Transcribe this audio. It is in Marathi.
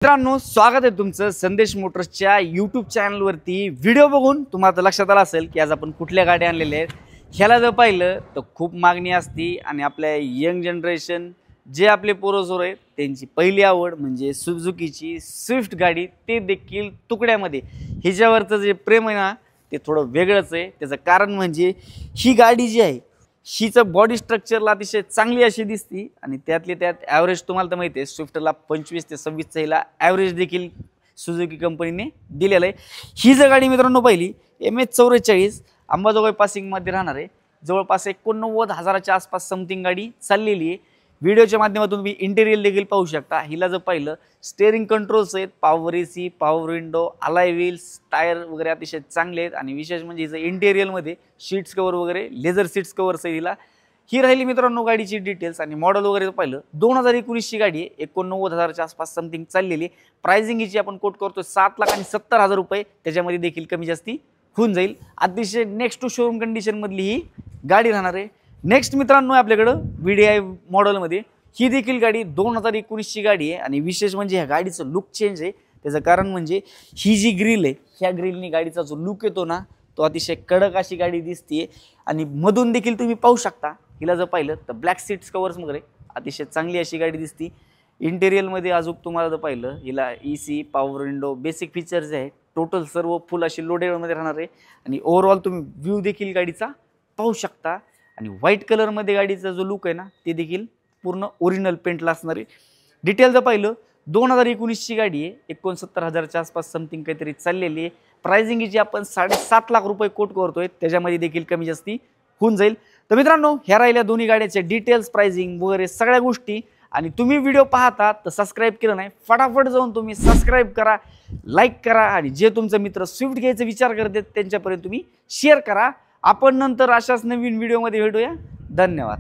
मित्रांनो, स्वागत आहे तुमचं संदेश मोटर्सच्या यूट्यूब चॅनलवरती। व्हिडिओ बघून तुम्हाला लक्षात आलं असेल की आज आपण कुठल्या गाड्या आणलेल्या आहेत। ह्याला जर पाहिलं तर खूप मागणी असती आणि आपल्या यंग जनरेशन जे आपले पोरसोर आहेत त्यांची पहिली आवड म्हणजे सुझुकीची स्विफ्ट गाडी, ते देखील तुकड्यामध्ये। हिच्यावरचं जे प्रेम आहे ना ते थोडं वेगळंच आहे। त्याचं कारण म्हणजे ही गाडी जी आहे हीचं बॉडी स्ट्रक्चरला अतिशय चांगली अशी दिसती आणि त्यातले त्यात ॲव्हरेज तुम्हाला तर माहिती आहे स्विफ्टला 25 ते 26चा हिला ॲव्हरेज देखील सुझुकी कंपनीने दिलेलं आहे। ही जर गाडी मित्रांनो पाहिली MH44 अंबाजोगाई पासिंगमध्ये राहणार आहे, जवळपास 89,000च्या आसपास समथिंग गाडी चाललेली आहे। व्हिडिओच्या माध्यमातून तुम्ही इंटेरियर देखील पाहू शकता। हिला जर पाहिलं स्टेअरिंग कंट्रोल्स आहेत, पॉवर AC, पॉवर विंडो, अलाय व्हील्स, टायर वगैरे अतिशय चांगले आहेत आणि विशेष म्हणजे हिचं इंटेरियरमध्ये सीट्स कवर वगैरे लेझर सीट्स कवर्स आहे हिला। ही राहिली मित्रांनो गाडीची डिटेल्स आणि मॉडेल वगैरे पाहिलं 2019ची गाडी आहे, 89,000च्या आसपास समथिंग चाललेली। प्राइसिंग हिची आपण कोट करतो 7,70,000 रुपये, त्याच्यामध्ये देखील कमी जास्ती होऊन जाईल। अतिशय नेक्स्ट टू शोरूम कंडिशनमधली ही गाडी राहणार आहे। नेक्स्ट मित्रांनो आपल्याकडं VDI मॉडेलमध्ये ही देखील गाडी 2019ची गाडी आहे आणि विशेष म्हणजे ह्या गाडीचं लुक चेंज आहे। त्याचं कारण म्हणजे ही जी ग्रिल आहे ह्या ग्रिलनी गाडीचा जो लुक येतो ना तो अतिशय कडक अशी गाडी दिसते आणि मधून देखील तुम्ही पाहू शकता हिला जर पाहिलं तर ब्लॅक सीट्स कवर्स वगैरे अतिशय चांगली अशी गाडी दिसती। इंटेरियरमध्ये अजून तुम्हाला जर पाहिलं हिला AC, power window, basic features आहेत, टोटल सर्व फुल अशी लोडेडमध्ये राहणार आहे आणि ओव्हरऑल तुम्ही व्ह्यू देखील गाडीचा पाहू शकता आणि व्हाईट कलरमध्ये गाडीचा जो लुक आहे ना ते देखील पूर्ण ओरिजिनल पेंटला असणार आहे। डिटेल जर पाहिलं 2019ची गाडी आहे, 69,000च्या आसपास समथिंग काहीतरी चाललेली आहे। प्राइसिंग हिची आपण 7.5 लाख रुपये कोट करतोय, त्याच्यामध्ये देखील कमी जास्ती होऊन जाईल। तर मित्रांनो ह्या राहिल्या दोन्ही गाड्याचे डिटेल्स, प्राइसिंग वगैरे सगळ्या गोष्टी। आणि तुम्ही व्हिडिओ पाहता तर सबस्क्राईब केलं नाही फटाफट जाऊन तुम्ही सबस्क्राईब करा, लाईक करा आणि जे तुमचे मित्र स्विफ्ट घ्यायचा विचार करतात त्यांच्यापर्यंत तुम्ही शेअर करा। आपण नंतर अशाच नवीन व्हिडिओमध्ये भेटूया। धन्यवाद।